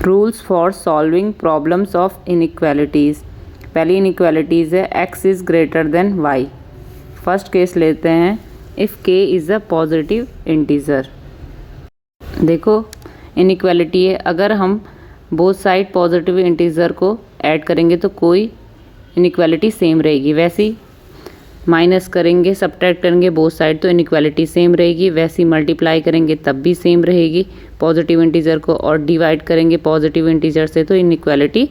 Rules for solving problems of inequalities. पहली inequalities है x is greater then y। First case लेते हैं, if k is a positive integer. देखो inequality है, अगर हम बोथ साइड पॉजिटिव इंटीजर को ऐड करेंगे तो कोई इनइक्वालिटी सेम रहेगी, वैसी माइनस करेंगे सब्ट्रैक्ट करेंगे बोथ साइड तो इनइक्वालिटी सेम रहेगी, वैसी मल्टीप्लाई करेंगे तब भी सेम रहेगी पॉजिटिव इंटीजर को, और डिवाइड करेंगे पॉजिटिव इंटीजर से तो इनइक्वालिटी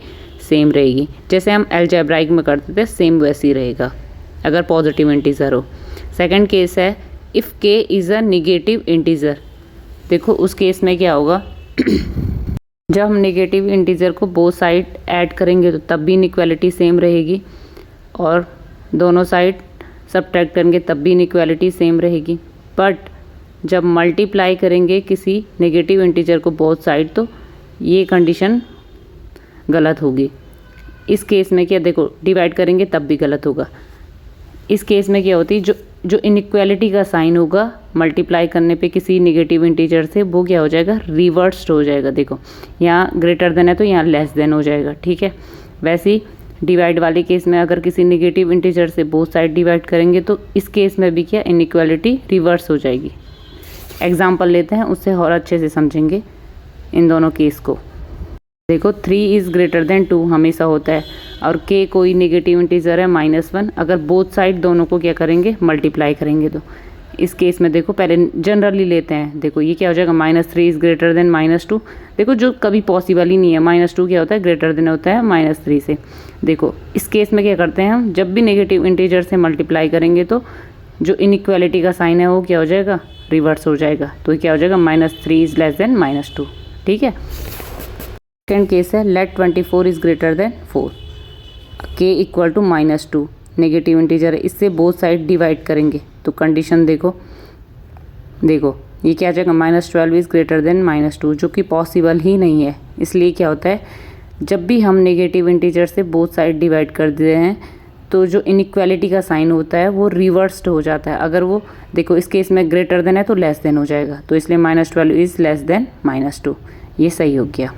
सेम रहेगी। जैसे हम अलजेब्राइक में करते थे सेम वैसी रहेगा अगर पॉजिटिव इंटीजर हो। सेकंड केस है, if k is a negative integer. देखो उस केस में क्या होगा जब हम नेगेटिव इंटीजर को बोथ साइड ऐड करेंगे तो तब भी इनइक्वालिटी सेम रहेगी, और दोनों साइड सब्ट्रैक्ट करेंगे तब भी इनइक्वालिटी सेम रहेगी। बट जब मल्टीप्लाई करेंगे किसी नेगेटिव इंटीजर को बोथ साइड तो ये कंडीशन गलत होगी। इस केस में क्या, देखो डिवाइड करेंगे तब भी गलत होगा। इस केस में क्या होती है, जो इनइक्वालिटी का साइन होगा मल्टीप्लाई करने पे किसी नेगेटिव इंटीजर से, वो क्या हो जाएगा, रिवर्स्ड हो जाएगा। देखो यहाँ ग्रेटर देन है तो यहाँ लेस देन हो जाएगा, ठीक है। वैसे ही डिवाइड वाले केस में अगर किसी नेगेटिव इंटीजर से बोथ साइड डिवाइड करेंगे तो इस केस में भी क्या, इनइक्वालिटी रिवर्स हो जाएगी। एग्जाम्पल लेते हैं, उससे और अच्छे से समझेंगे इन दोनों केस को। देखो 3 इज़ ग्रेटर देन 2 हमेशा होता है, और k कोई नेगेटिव इंटीजर है -1। अगर बोथ साइड दोनों को क्या करेंगे, मल्टीप्लाई करेंगे तो इस केस में देखो पहले जनरली लेते हैं। देखो ये क्या हो जाएगा, -3 इज़ ग्रेटर देन -2। देखो जो कभी पॉसिबल ही नहीं है, -2 क्या होता है, ग्रेटर देन होता है -3 से। देखो इस केस में क्या करते हैं हम, जब भी नेगेटिव इंटीजर से मल्टीप्लाई करेंगे तो जो इनइक्वालिटी का साइन है वो क्या हो जाएगा, रिवर्स हो जाएगा। तो क्या हो जाएगा, -3 इज़ लेस देन -2, ठीक है। सेकेंड केस है, let 24 is greater than 4। k equal to -2 negative integer है, इससे बोथ साइड डिवाइड करेंगे तो कंडीशन देखो ये क्या आ जाएगा, -12 इज़ ग्रेटर देन -2, जो कि पॉसिबल ही नहीं है। इसलिए क्या होता है, जब भी हम नेगेटिव इंटीजर से बोथ साइड डिवाइड कर देते हैं तो जो इनइक्वालिटी का साइन होता है वो रिवर्स्ड हो जाता है। अगर वो देखो इस केस में ग्रेटर देन है तो लेस देन हो जाएगा, तो इसलिए -12 इज़ लेस देन -2, ये सही हो गया।